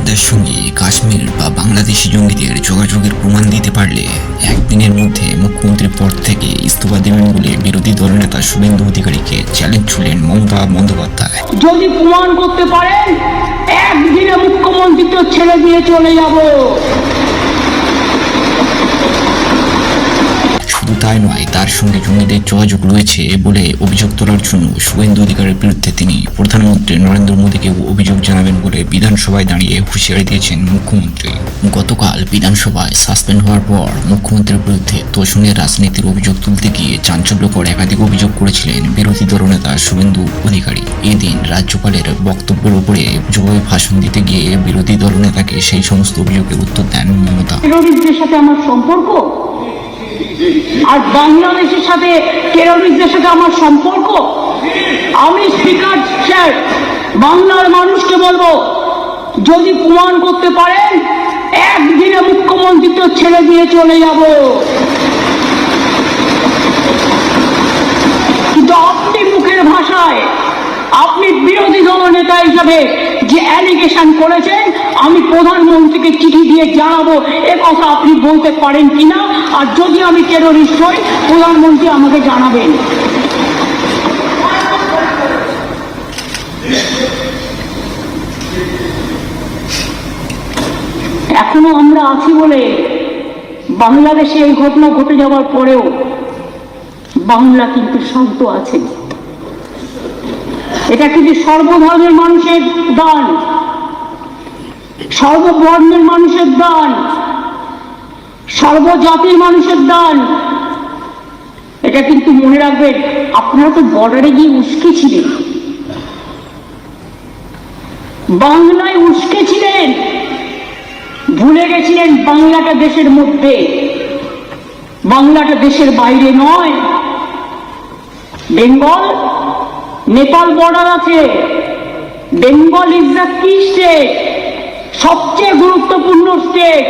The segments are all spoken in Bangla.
বাংলাদেশ সঙ্গে কাশ্মীর বা বাংলাদেশি জঙ্গিদের যোগাযোগের প্রমাণ দিতে পারলে একদিনের মধ্যে মুখ্যমন্ত্রীর পদ থেকে ইস্তফা দেবেন বলে বিরোধী দলনেতা শুভেন্দু অধিকারীকে চ্যালেঞ্জ ছুড়লেন মমতা বন্দ্যোপাধ্যায়। যদি প্রমাণ করতে পারেন একদিনে মুখ্যমন্ত্রী তো ছেড়ে দিয়ে চলে যাব। শুধু তাই নয়, তার সঙ্গে জঙ্গিদের যোগাযোগ রয়েছে বলে অভিযোগ তোলার জন্য শুভেন্দু অধিকারীর বিরুদ্ধে তিনি প্রধানমন্ত্রী নরেন্দ্র মোদীকে অভিযোগ জানাবেন বলে বিধানসভায় দাঁড়িয়ে হুঁশিয়ারি দিয়েছেন মুখ্যমন্ত্রী। গতকাল বিধানসভায় সাসপেন্ড হওয়ার পর মুখ্যমন্ত্রীর বিরুদ্ধে তোষণের রাজনীতির অভিযোগ তুলতে গিয়ে চাঞ্চল্যকর একাধিক অভিযোগ করেছিলেন বিরোধী দলনেতা শুভেন্দু অধিকারী। এদিন রাজ্যপালের বক্তব্যের উপরে জবাবে ভাষণ দিতে গিয়ে বিরোধী দলনেতাকে সেই সমস্ত অভিযোগের উত্তর দেন মমতা। টেররিস্টদের সাথে আমার সম্পর্ক আর বাংলাদেশের সাথে টেররিস্টদের সাথে আমার সম্পর্ক। আমি স্পিকার স্যার বাংলার মানুষকে বলবো, যদি প্রমাণ করতে পারেন একদিনে মুখ্যমন্ত্রী তো ছেড়ে দিয়ে চলে যাব। কিন্তু আপনি মুখের ভাষায় আপনি বিরোধী দল নেতা হিসাবে যে অ্যালিগেশন করেছেন আমি প্রধানমন্ত্রীকে চিঠি দিয়ে জানাবো, এ কথা আপনি বলতে পারেন কিনা? আর যদি আমি টেররিস্ট হই প্রধানমন্ত্রী আমাকে জানাবেন। এখনো আমরা আছি বলে বাংলাদেশে এই ঘটনা ঘটে যাওয়ার পরেও বাংলা কিন্তু শান্ত আছে। এটা কিন্তু সর্বধর্মের মানুষের দান, সর্ববর্ণের মানুষের দান, সর্বজাতির মানুষের দান। এটা কিন্তু মনে রাখবেন। আপনারা তো বর্ডারে গিয়ে উস্কে ছিলেন, বাংলায় উস্কে ছিলেন, ভুলে গেছিলেন বাংলাটা দেশের মধ্যে, বাংলাটা দেশের বাইরে নয়। বেঙ্গল নেপাল বর্ডার আছে। বেঙ্গল ইজ দ্য কি স্টেট, সবচেয়ে গুরুত্বপূর্ণ স্টেট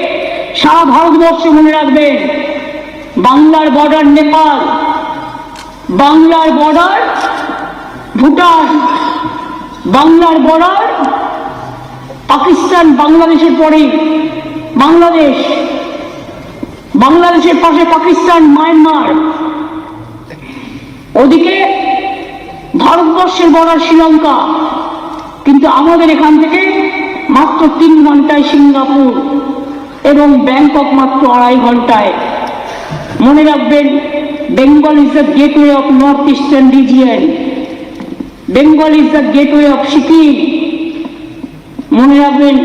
সারা ভারতবর্ষে। মনে রাখবেন বাংলার বর্ডার নেপাল, বাংলার বর্ডার ভুটান, বাংলার বর্ডার পাকিস্তান, বাংলাদেশের পরে বাংলাদেশ, বাংলাদেশের পাশে পাকিস্তান, মায়ানমার, ওদিকে ভারতবর্ষের বর্ডার শ্রীলঙ্কা। কিন্তু আমাদের এখান থেকে মাত্র 3 ঘন্টায় সিঙ্গাপুর এবং ব্যাংকক মাত্র 2.5 ঘন্টায়। মনে রাখবেন Bengal is the gateway of north eastern region, Bengal is the gateway of Sikkim. মনে রাখবেন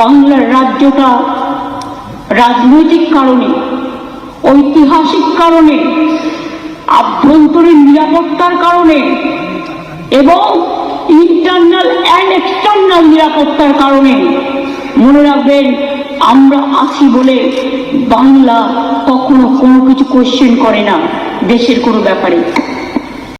বাংলার রাজ্যটা রাজনৈতিক কারণে, ঐতিহাসিক কারণে, আভ্যন্তরীণ নিরাপত্তার কারণে এবং ইন্টারনাল অ্যান্ড এক্সটার্নাল নিরাপত্তার কারণে। মনে রাখবেন আমরা আছি বলে বাংলা কখনো কোনো কিছু কোয়েশ্চেন করে না দেশের কোনো ব্যাপারে।